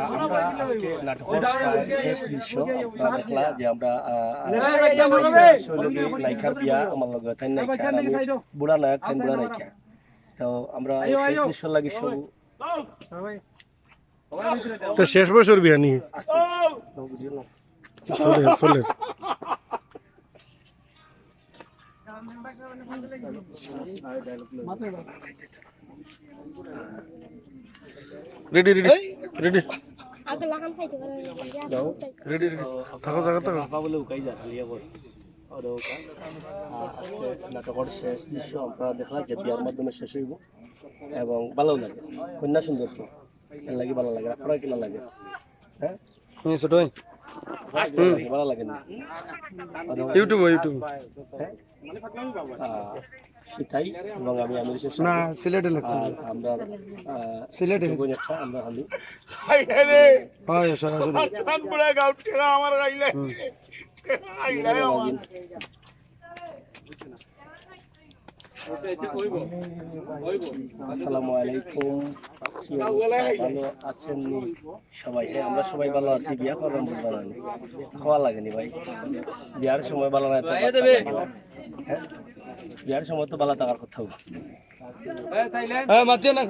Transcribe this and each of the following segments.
আমরা আজকে নাটকের শেষ দৃশ্য আপনারা দেখলা যে আমরা নায়িকার বিয়া আমার লগে তাই নায়িকা আর আমি বুড়া নায়ক তাই বুড়া নায়িকা তো আমরা শেষ দৃশ্য লাগি সব তো শেষ বছর বিয়া নি চলে চলে রেডি রেডি রেডি আগে লাগান খাইতে পারে রেডি রেডি থাকো থাকো থাকো আপা বলে উকাই যা খালিয়া বল নাটকের শেষ দৃশ্য আমরা দেখলাম যে বিয়ার মাধ্যমে শেষ হইব এবং ভালো লাগে কন্যা সুন্দর তো এর লাগে ভালো লাগে আপনারা কিনা লাগে হ্যাঁ তুমি ছোট ভাই ভালো লাগে না ইউটিউব ইউটিউব সেটাই এবং আমি না সিলেটে লিখতে আমরা সিলেটে আমরা খালি হয় সরাসরি আমার গাইলে আসসালামু আলাইকুম ভালো আছেন সবাই হ্যাঁ আমরা সবাই ভালো আছি বিয়া করলাম বলবেন খাওয়া লাগেনি ভাই বিয়ার সময় ভালো না হ্যাঁ বিয়ার সময় তো ভালো থাকার কথা হ্যাঁ মাঝে না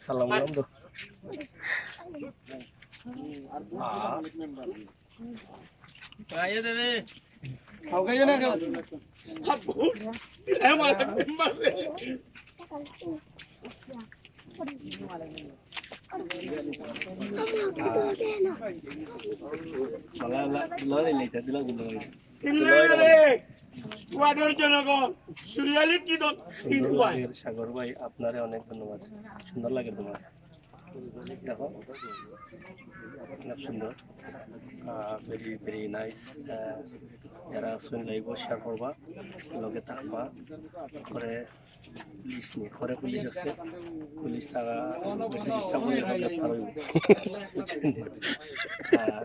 সালাম সাগর ভাই আপনারে অনেক ধন্যবাদ সুন্দর লাগে তোমার দেখো অনেক সুন্দর ভেরি ভেরি নাইস যারা শুন লাইব শেয়ার করবা লগে থাকবা করে পুলিশ নিয়ে ঘরে পুলিশ আছে পুলিশ থাকা চেষ্টা করলে গ্রেপ্তার হইব বুঝছেন আর